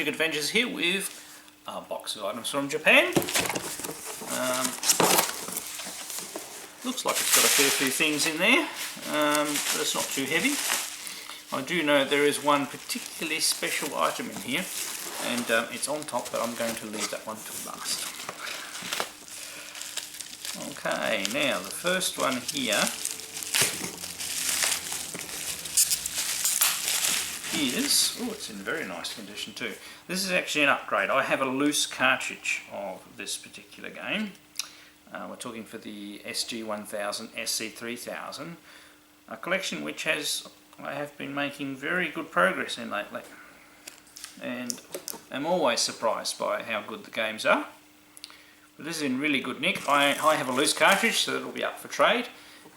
Magic Adventures here with a box of items from Japan. Looks like it's got a fair few things in there, but it's not too heavy. I do know there is one particularly special item in here, and it's on top, but I'm going to leave that one till last. Okay, now the first one here is, oh, it's in very nice condition too. This is actually an upgrade. I have a loose cartridge of this particular game. We're talking for the SG-1000, SC-3000, a collection which I have been making very good progress in lately, and I'm always surprised by how good the games are. But this is in really good nick. I have a loose cartridge, so it'll be up for trade,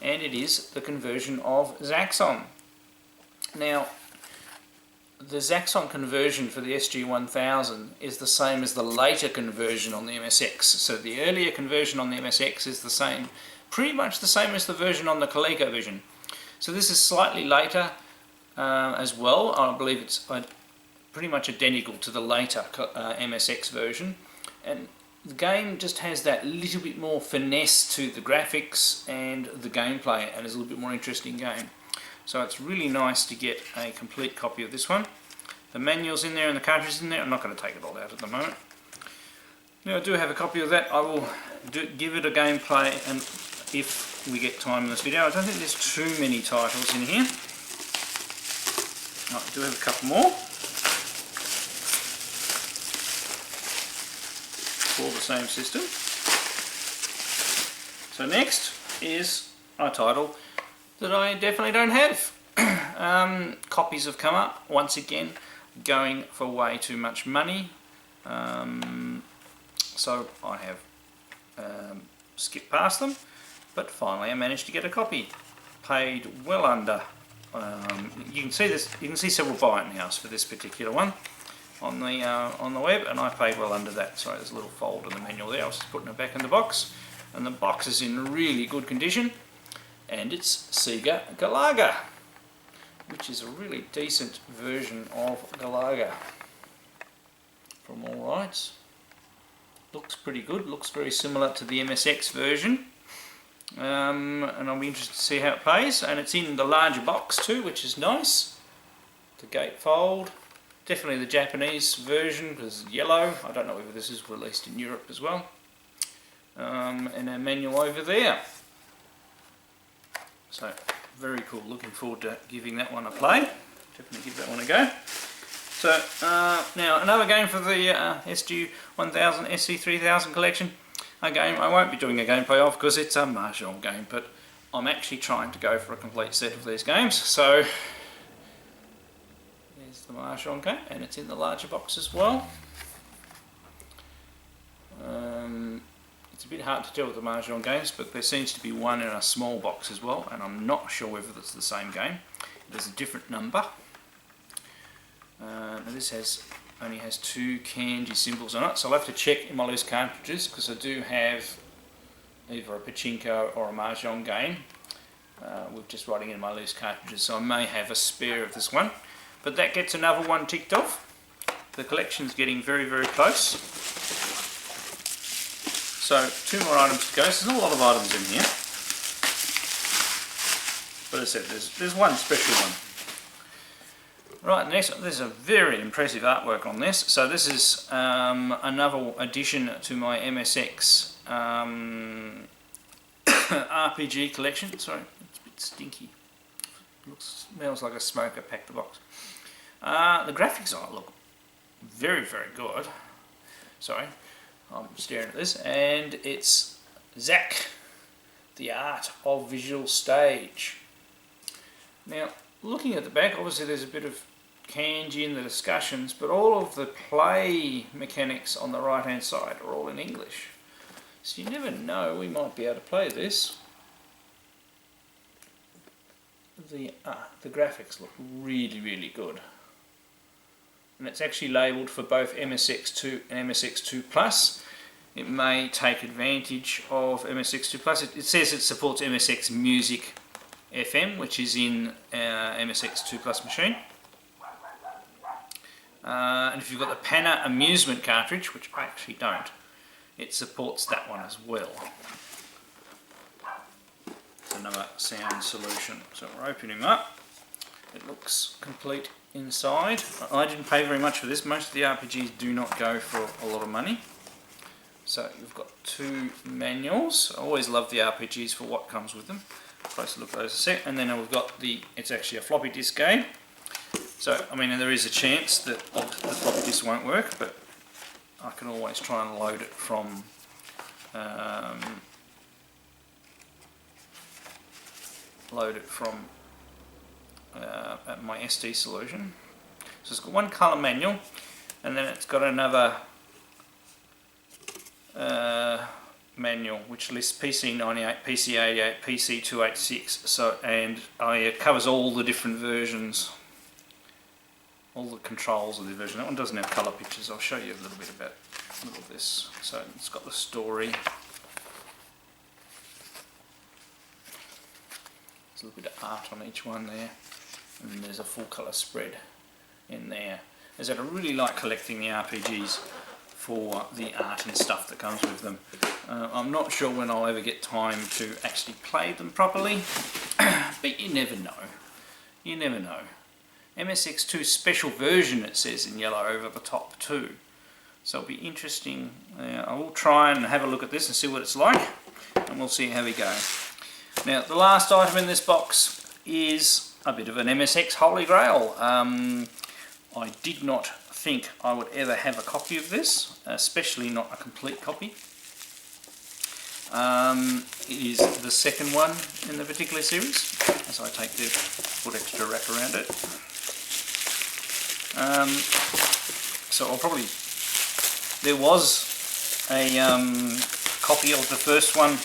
and it is the conversion of Zaxxon. Now, the Zaxxon conversion for the SG-1000 is the same as the later conversion on the MSX. So the earlier conversion on the MSX is the same, pretty much the same as the version on the ColecoVision. So this is slightly later as well. I believe it's pretty much identical to the later MSX version. And the game just has that little bit more finesse to the graphics and the gameplay, and is a little bit more interesting game. So it's really nice to get a complete copy of this one. The manual's in there and the cartridge is in there. I'm not going to take it all out at the moment. Now I do have a copy of that. I will give it a gameplay, and if we get time in this video. I don't think there's too many titles in here. I do have a couple more for the same system. So next is a title that I definitely don't have. Copies have come up, once again, going for way too much money. So I have skipped past them, but finally I managed to get a copy. Paid well under. You can see this. You can see several buy it nows for this particular one on the web, and I paid well under that. Sorry, there's a little fold in the manual there. I was just putting it back in the box, and the box is in really good condition. And it's Sega Galaga, which is a really decent version of Galaga from all rights. Looks pretty good, looks very similar to the MSX version, and I'll be interested to see how it plays. And it's in the larger box too, which is nice. The gatefold, definitely the Japanese version because it's yellow. I don't know whether this is released in Europe as well. And a manual over there. So, very cool. Looking forward to giving that one a play. Definitely give that one a go. So, now another game for the SG-1000, SC-3000 collection. A game I won't be doing a gameplay of because it's a Mahjong game, but I'm actually trying to go for a complete set of these games. So, there's the Mahjong game, and it's in the larger box as well. It's a bit hard to tell with the Mahjong games, but there seems to be one in a small box as well, and I'm not sure whether it's the same game. There's a different number. Now this only has two kanji symbols on it, so I'll have to check in my loose cartridges because I do have either a pachinko or a Mahjong game with just writing in my loose cartridges, so I may have a spare of this one. But that gets another one ticked off. The collection's getting very, very close. So, two more items to go. So there's not a lot of items in here. But as I said, there's one special one. Right, next, there's a very impressive artwork on this. So this is another addition to my MSX RPG collection. Sorry, it's a bit stinky. Smells like a smoker packed the box. The graphics on it look very, very good. Sorry. I'm staring at this, and it's Zack, the Art of Visual Stage. Now, looking at the back, obviously there's a bit of kanji in the discussions, but all of the play mechanics on the right hand side are all in English. So you never know, we might be able to play this. The graphics look really, really good. And it's actually labelled for both MSX2 and MSX2 Plus. It may take advantage of MSX2 Plus. It says it supports MSX Music FM, which is in MSX2 Plus machine. And if you've got the Panna Amusement cartridge, which I actually don't, it supports that one as well. It's another sound solution. So we're opening him up. It looks complete inside. I didn't pay very much for this. Most of the RPGs do not go for a lot of money. So you've got two manuals. I always love the RPGs for what comes with them. Closer look at those a sec. And then we've got it's actually a floppy disk game. So, I mean, there is a chance that the floppy disk won't work, but I can always try and load it from my SD solution. So it's got one colour manual, and then it's got another manual which lists PC98, PC88, PC286. So, and it covers all the different versions, all the controls of the version. That one doesn't have colour pictures. I'll show you a little bit about this. So it's got the story. There's a little bit of art on each one there, and then there's a full colour spread in there. As I really like collecting the RPGs for the art and stuff that comes with them. I'm not sure when I'll ever get time to actually play them properly, but you never know. You never know. MSX2 special version, it says in yellow over the top too. So it'll be interesting. I will try and have a look at this and see what it's like, and we'll see how we go. Now, the last item in this box is a bit of an MSX Holy Grail. I did not think I would ever have a copy of this, especially not a complete copy. It is the second one in the particular series, as I take the foot extra wrap around it. So I'll probably... There was a copy of the first one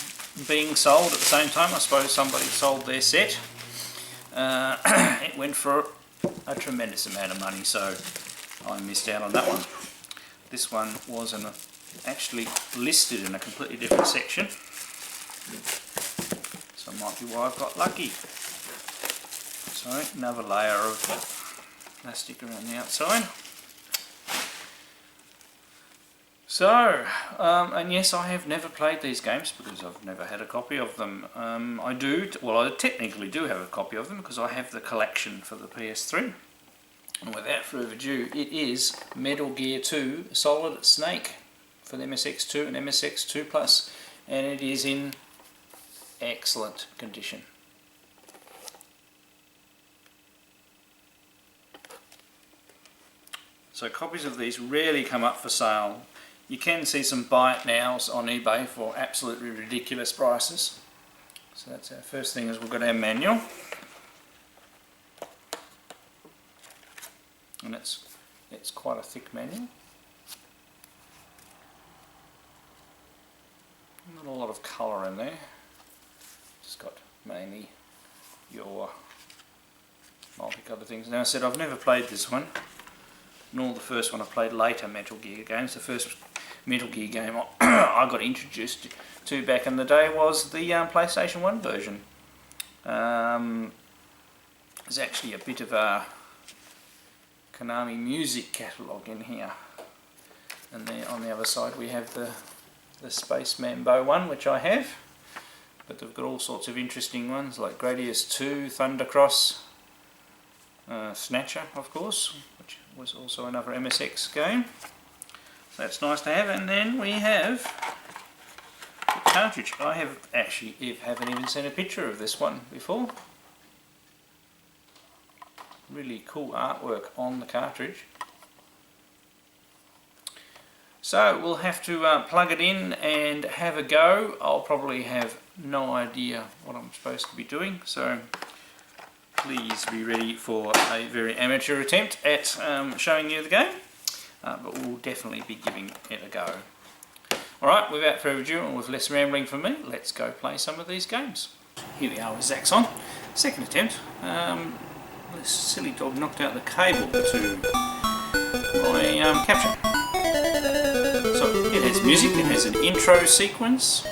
being sold at the same time. I suppose somebody sold their set. It went for a tremendous amount of money, so I missed out on that one. This one was actually listed in a completely different section, so it might be why I've got lucky. So another layer of plastic around the outside. So, and yes, I have never played these games because I've never had a copy of them. I technically do have a copy of them because I have the collection for the PS3. And without further ado, it is Metal Gear 2 Solid Snake for the MSX2 and MSX2 Plus, and it is in excellent condition. So copies of these rarely come up for sale. You can see some buy it nows on eBay for absolutely ridiculous prices. So that's our first thing, is we've got our manual. And it's quite a thick manual. Not a lot of colour in there. Just got mainly your multicoloured things. Now I said I've never played this one, nor the first one. I played later Metal Gear games. The first Metal Gear game I got introduced to back in the day was the PlayStation 1 version. There's actually a bit of a Konami music catalogue in here, and there on the other side we have the Space Mambo one, which I have, but they've got all sorts of interesting ones like Gradius 2, Thundercross, Snatcher of course, which was also another MSX game. So that's nice to have. And then we have the cartridge. I haven't even seen a picture of this one before. Really cool artwork on the cartridge. So we'll have to plug it in and have a go. I'll probably have no idea what I'm supposed to be doing, so please be ready for a very amateur attempt at showing you the game, but we'll definitely be giving it a go. Alright, without further ado and with less rambling from me, let's go play some of these games. Here we are with Zaxxon, second attempt. This silly dog knocked out the cable to my capture. So it has music, it has an intro sequence.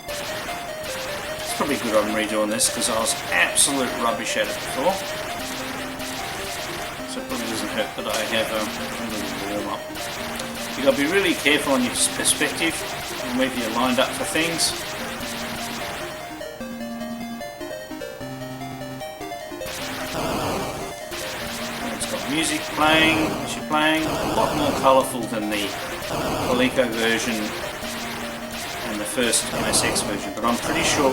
It's probably good I'm redoing this because I was absolute rubbish at it before. So it probably doesn't hurt that I have a little warm up. You've got to be really careful on your perspective and whether you're lined up for things. Music playing, as you're playing, a lot more colourful than the Coleco version and the first MSX version, but I'm pretty sure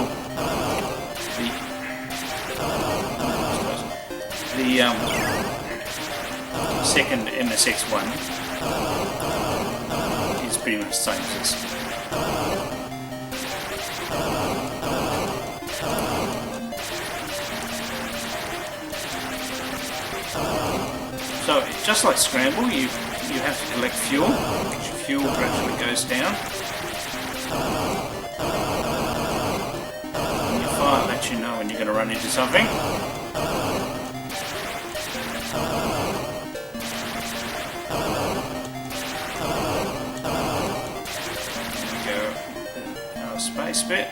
the second MSX one is pretty much the same as this. So, just like Scramble, you have to collect fuel, because your fuel gradually goes down. And your fire lets you know when you're going to run into something. There we go. Our space bit.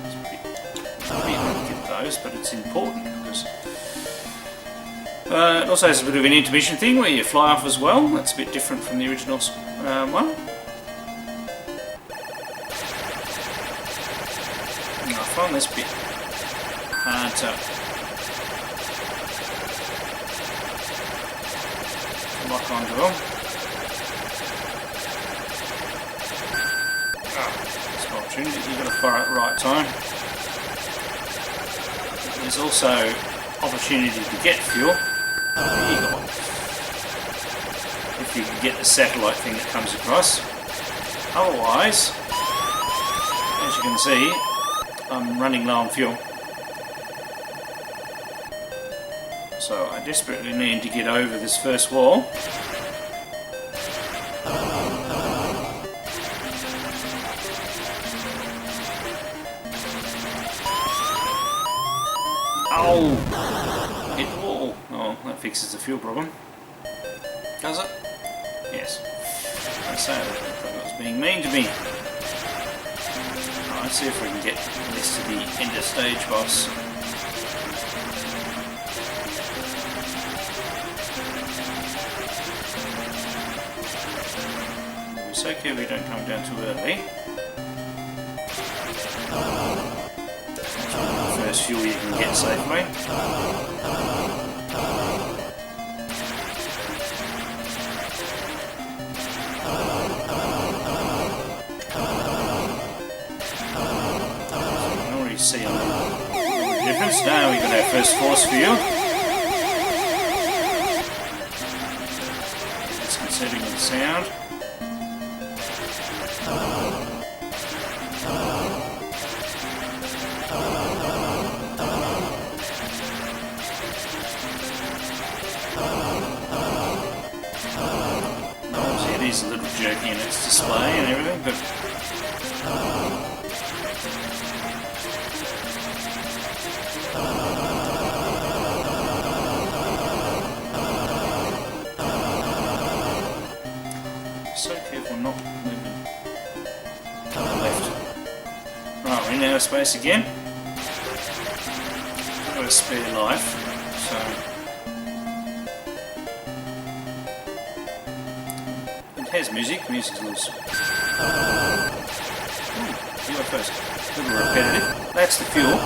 It's a bit hard to get those, but it's important because it also has a bit of an intermission thing where you fly off as well. That's a bit different from the original one. And I find this bit hard to lock onto them. That's an opportunity. You've got to fire at the right time. There's also opportunity to get fuel. If you can get the satellite thing that comes across. Otherwise, as you can see, I'm running low on fuel. So I desperately need to get over this first wall. Oh! Hit the wall. Oh, that fixes the fuel problem. Does it? Yes. I say that it was being mean to me. Let's see if we can get this to the end of stage boss. We're so careful we don't come down too early. First fuel you can get safely. So you can already see the difference. Now we've got our first force field. Disconcerting with the sound. It's a little jerky in its display and everything, but so careful not moving to the left. Right, we're in outer space again. I've got a spare life, so it has music. Music's a little... You go first. A little repetitive. That's the fuel.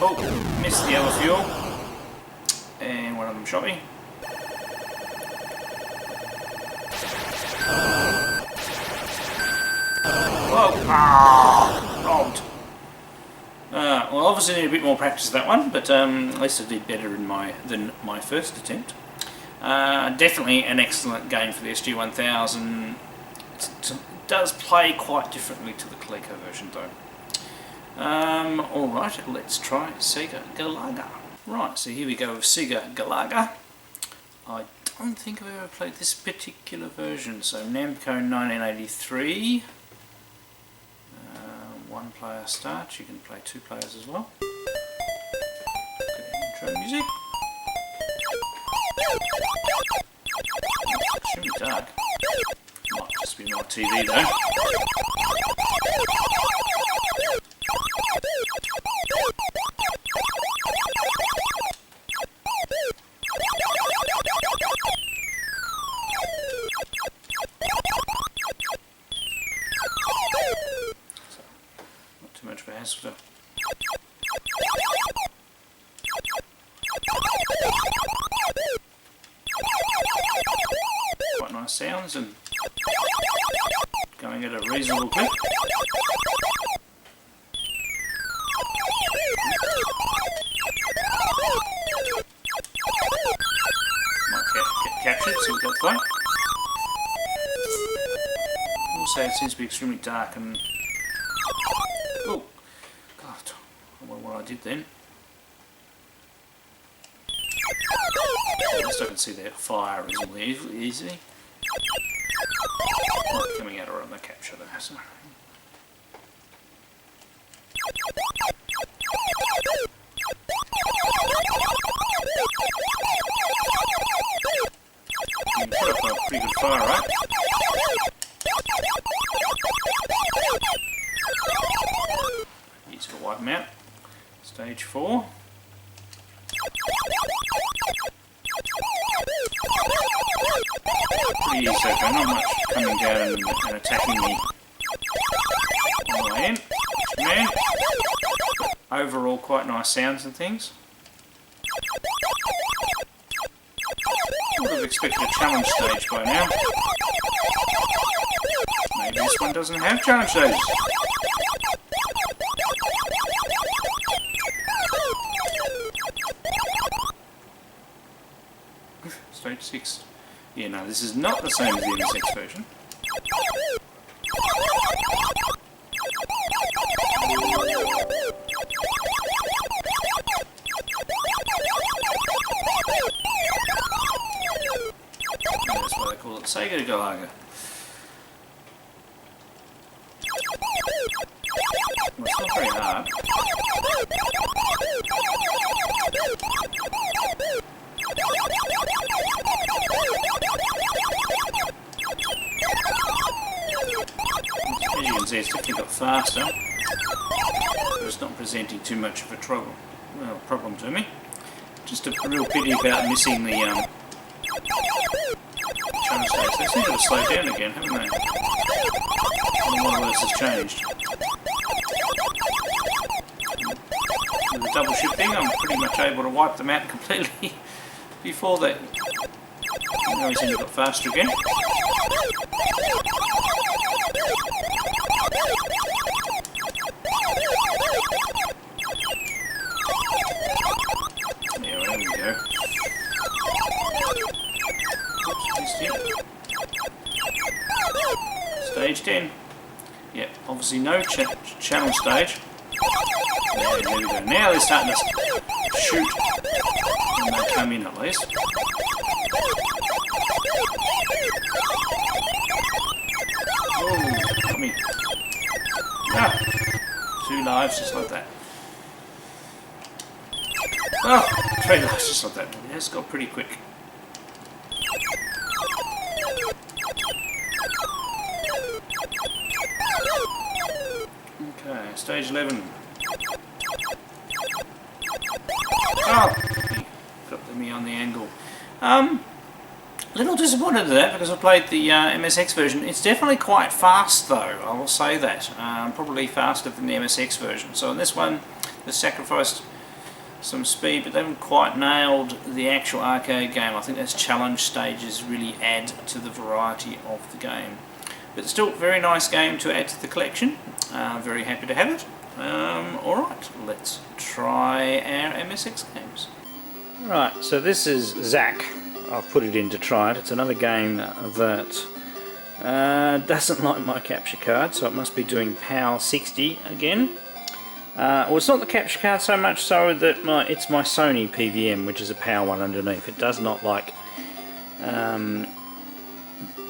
Oh, missed the other fuel. And one of them shot me. Whoa! Ah, robbed. Well, obviously need a bit more practice with that one, but at least I did better than my first attempt. Definitely an excellent game for the SG-1000. It does play quite differently to the Coleco version though. Alright, let's try Sega Galaga. Right, so here we go with Sega Galaga. I don't think I've ever played this particular version, so Namco 1983. One player start, you can play two players as well. Good intro music. It should be dark. Might just be my TV though. too much of a hassle to... Quite nice sounds and going at a reasonable clip. Might get captured, see what that's like. Also, it seems to be extremely dark and... Oh, God, I wonder what I did then. At least I can see that fire reasonably easily. Not coming out around the capture though, so... You can put up a pretty good fire, right? Easy to wipe them out. Stage 4. Pretty easy so far, not much coming down and attacking me on the way in. Man. Overall quite nice sounds and things. I would have expected a challenge stage by now. Maybe this one doesn't have challenge stages. Stage 6. Yeah, no, this is not the same as the MSX version. That's why they call it Sega Galaga. Well, it's not very hard. As you can see, it's definitely got faster, but it's not presenting too much of a problem to me. Just a real pity about missing the challenge stage. They seem to have slowed down again, haven't they? And more or less has changed. With the double shifting, I'm pretty much able to wipe them out completely before they... Now he's only got faster again. There we go. Stage 10. Yep, obviously no challenge stage. There we go. Now they're starting to shoot when they come in at least. Oh, got me. Ah, 2 lives just like that. Oh, 3 lives just like that. Yeah, it's got pretty quick. Okay, stage 11. Oh, got me on the angle. A little disappointed at that because I played the MSX version. It's definitely quite fast though, I will say that. Probably faster than the MSX version. So in this one, they sacrificed some speed, but they haven't quite nailed the actual arcade game. I think those challenge stages really add to the variety of the game. But still, very nice game to add to the collection. Very happy to have it. Alright, let's try our MSX games. Right, so this is Zack. I've put it in to try it. It's another game that doesn't like my capture card, so it must be doing PAL 60 again. Well, it's not the capture card so much so that it's my Sony PVM, which is a PAL one underneath. It does not like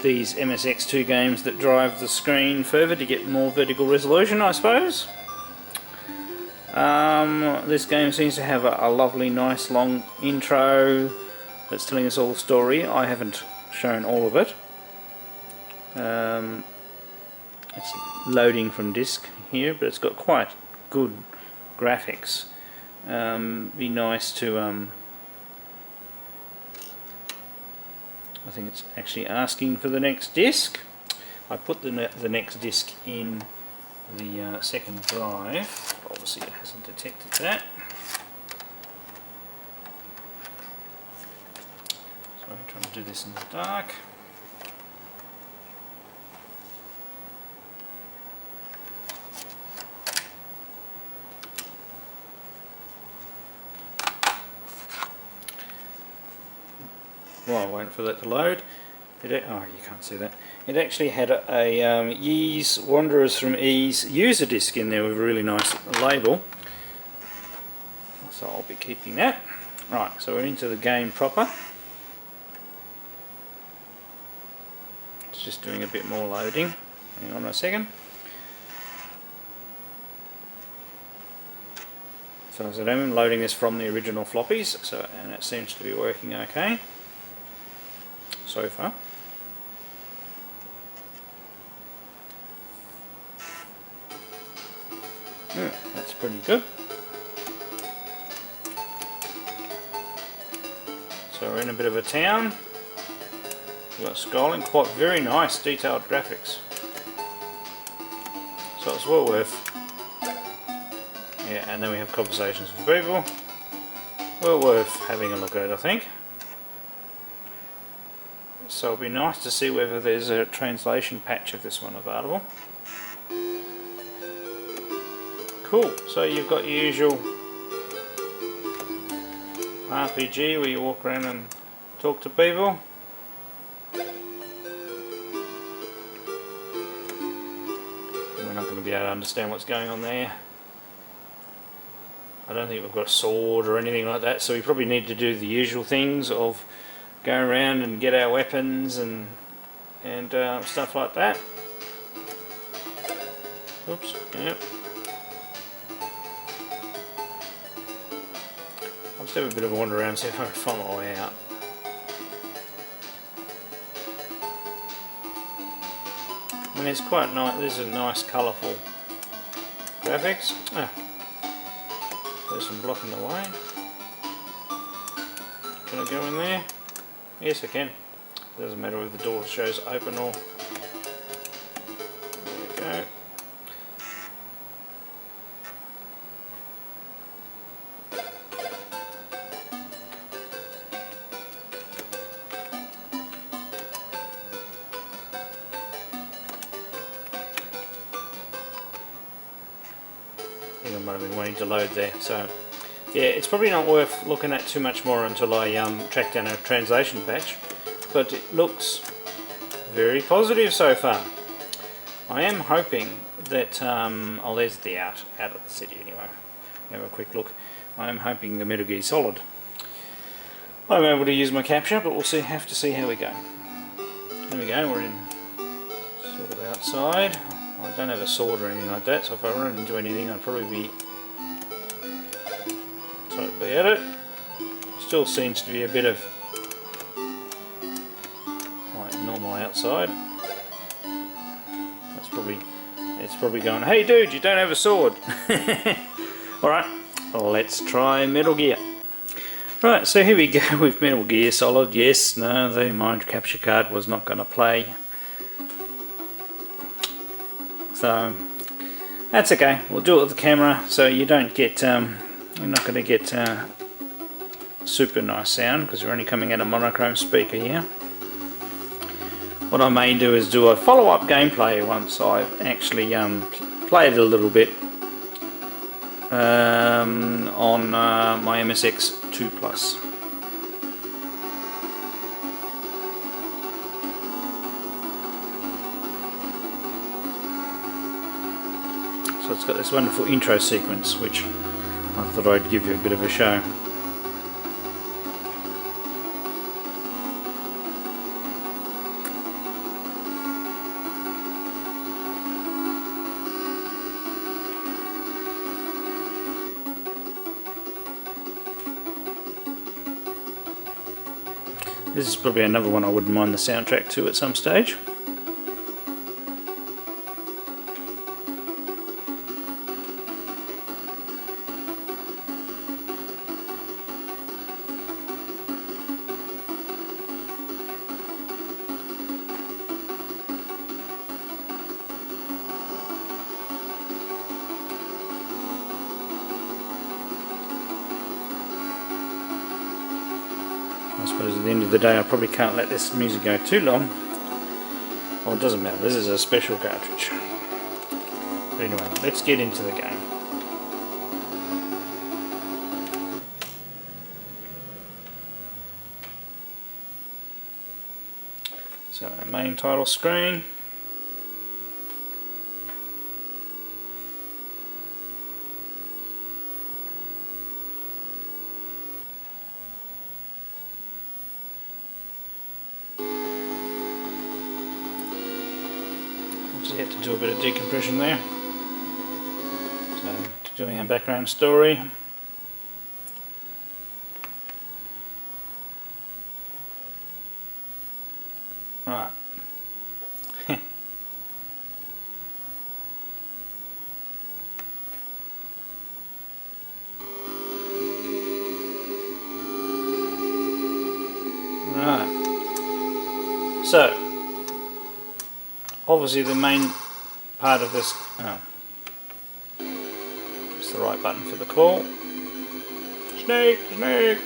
these MSX2 games that drive the screen further to get more vertical resolution, I suppose. This game seems to have a lovely, nice, long intro that's telling us all the story. I haven't shown all of it. It's loading from disk here, but it's got quite good graphics. Be nice to... I think it's actually asking for the next disc. I put the next disc in the second drive. Obviously it hasn't detected that. So I'm trying to do this in the dark. While waiting for that to load, oh, you can't see that. It actually had a Yee's Wanderers from Ease user disc in there with a really nice label. So I'll be keeping that. Right, so we're into the game proper. It's just doing a bit more loading. Hang on a second. So as I'm loading this from the original floppies, and it seems to be working okay so far. Yeah, that's pretty good. So we're in a bit of a town. We've got scrolling, quite very nice detailed graphics. So it's well worth. Yeah, and then we have conversations with people. Well worth having a look at, I think. So it'll be nice to see whether there's a translation patch of this one available. Cool, so you've got your usual RPG where you walk around and talk to people. We're not going to be able to understand what's going on there. I don't think we've got a sword or anything like that, so we probably need to do the usual things of go around and get our weapons and stuff like that. Oops, yep. I'll just have a bit of a wander around and see if I can find my way out. I mean, it's quite nice. This is a nice, colourful graphics. Oh, there's some blocking the way. Can I go in there? Yes, I can. Doesn't matter if the door shows open or. There we go. I think I might have been waiting to load there. So, yeah, it's probably not worth looking at too much more until I track down a translation patch, but it looks very positive so far. I am hoping that, oh, there's the out of the city anyway. Have a quick look. I am hoping the Metal Gear Solid I'm able to use my capture, but we'll have to see how we go. There we go, we're in sort of outside. I don't have a sword or anything like that, so if I run into anything I'd probably be totally at it. Still seems to be a bit of like normal outside. It's probably going, hey dude, you don't have a sword. Alright, let's try Metal Gear. Right, so here we go with Metal Gear Solid. Yes, no, the mind capture card was not going to play. So that's okay. We'll do it with the camera, so you don't get. You're not going to get super nice sound because we're only coming out a monochrome speaker here. What I may do is do a follow-up gameplay once I've actually played it a little bit on my MSX 2 Plus. So it's got this wonderful intro sequence which I thought I'd give you a bit of a show. This is probably another one I wouldn't mind the soundtrack to at some stage. I suppose at the end of the day I probably can't let this music go too long. Well, it doesn't matter, this is a special cartridge. But anyway, let's get into the game. So our main title screen. Just had to do a bit of decompression there. So, doing a background story. Right. Right. So, obviously the main part of this, it's the right button for the call. Snake, snake.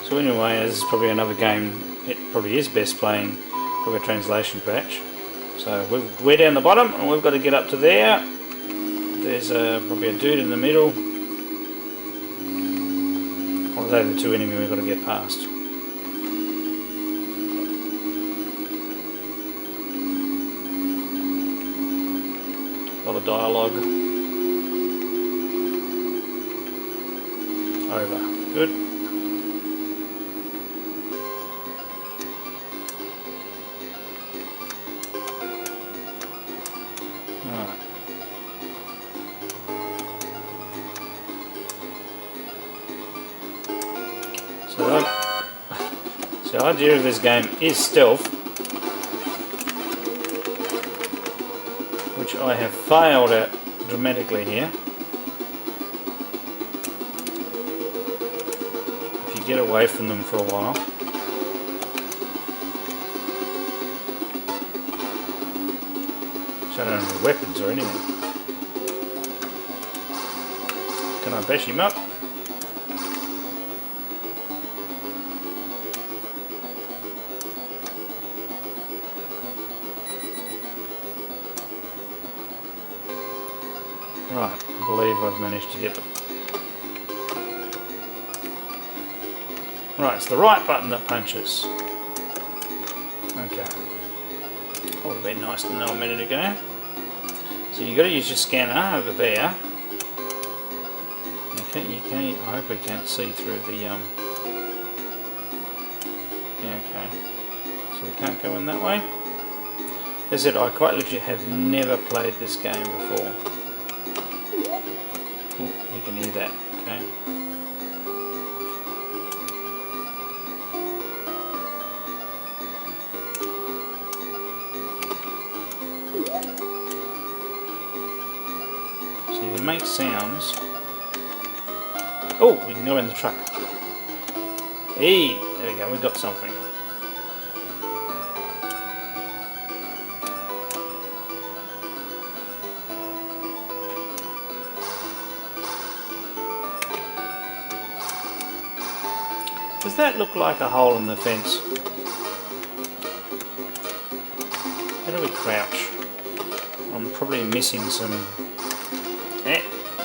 So anyway, this is probably another game, it probably is best playing with a translation patch. So we're down the bottom and we've got to get up to there. There's probably a dude in the middle. Well, they're the two enemies we've got to get past. A lot of dialogue. Over. Good. Alright. So the idea of this game is stealth, which I have failed at dramatically here. If you get away from them for a while. So I don't have any weapons or anything. Can I bash him up? Right, I believe I've managed to get them. Right, it's the right button that punches. Okay. That would have been nice to know a minute ago. So you've got to use your scanner over there. I hope we can't see through the yeah, okay. So we can't go in that way. As I said, I quite literally have never played this game before. Ooh, you can hear that, okay. So you can make sounds. Oh, we can go in the truck. Hey, there we go, we've got something. Does that look like a hole in the fence? How do we crouch? I'm probably missing some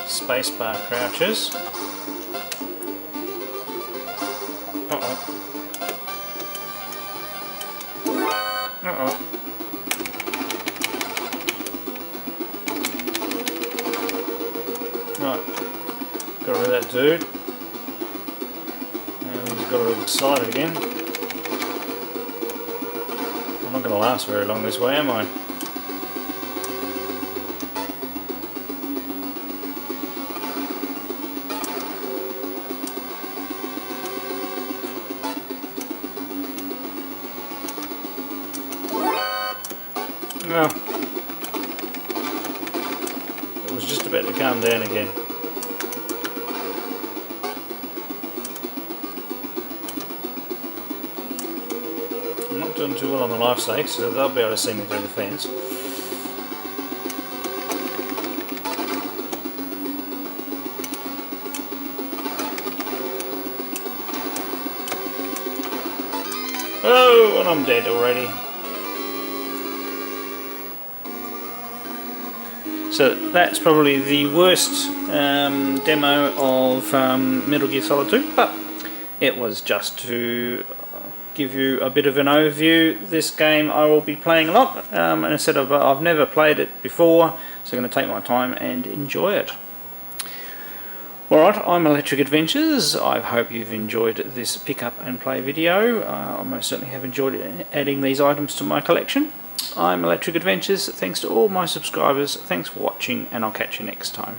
spacebar crouches. Right, got rid of that dude. And he's got a little excited again. I'm not going to last very long this way, am I? No. It was just about to calm down again. not doing too well on the life stakes, so they'll be able to see me through the fence. Oh, and I'm dead already. So that's probably the worst demo of Metal Gear Solid 2, but it was just to give you a bit of an overview. This game I will be playing a lot, and instead of I've never played it before, so I'm going to take my time and enjoy it. Alright, I'm Electric Adventures. I hope you've enjoyed this pick up and play video. I most certainly have enjoyed adding these items to my collection. I'm Electric Adventures. Thanks to all my subscribers. Thanks for watching, and I'll catch you next time.